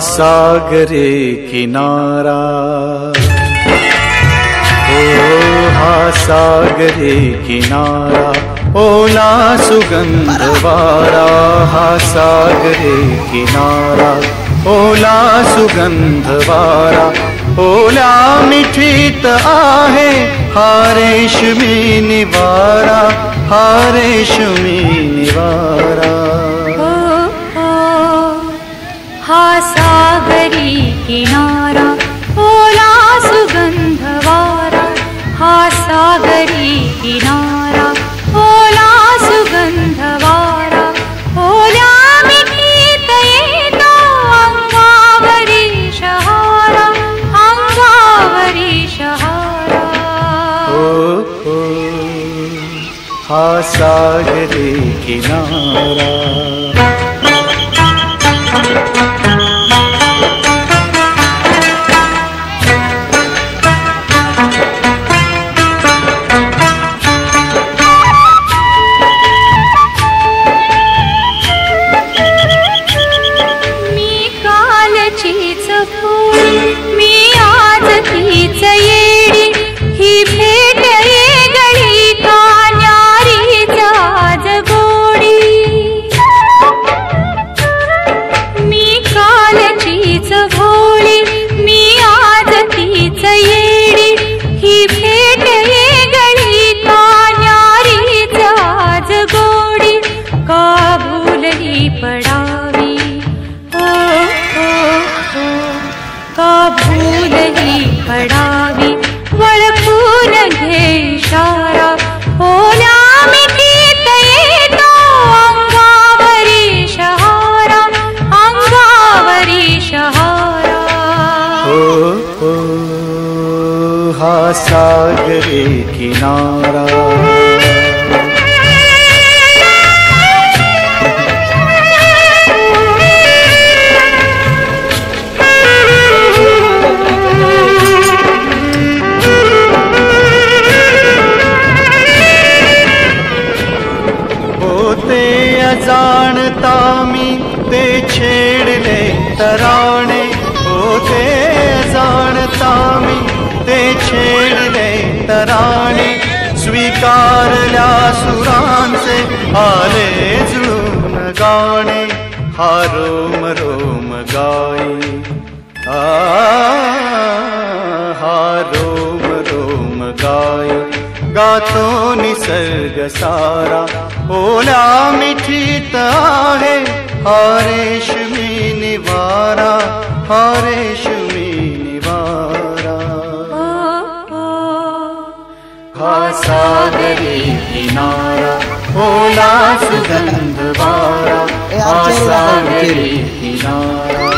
सागरे किनारा, ओ हा सागरे किनारा, ओला सुगंध वारा, हा सागरे किनारा, ओला सुगंध वारा, ओला मिठीत आहे हा रेशमी निवारा, हा रेशमी निवारा। हा सागरी किनारा, ओला सुगंध वारा, हा सागरी किनारा, ओला सुगंध वारा, ओला मिठीत येतो अंगावरी शहारा, अंगावरी शहारा। हा सागरी किनारा। मी आज तीच येडी, ही भेट येगळी का न्यारीच आज गोडी। मी कालचीच भोळी, मी आज तीच येडी, ही भेट येगळी का न्यारीच आज गोडी। का भूलही पडावी, का भूलही पडावी, वळखून घे इशारा, ओल्या मिठीत येतो अंगावरी शहारा, अंगावरी शहारा। हा सागरे किनारा। जाणता मी ते छेडले तराणे, होते जाणता मी ते छेडले तराणे, स्वीकारल्या सुरांचे आले जुळून गाणे, हा रोम रोम गाई, हा रोम रोम गाय, गातो निसर्ग सारा, ओला मिठीत आहे हा रेशमी निवारा, हा रेशमी निवारा। हा सागरी किनारा, ओला सुगंध वारा, हा सागरी किनारा।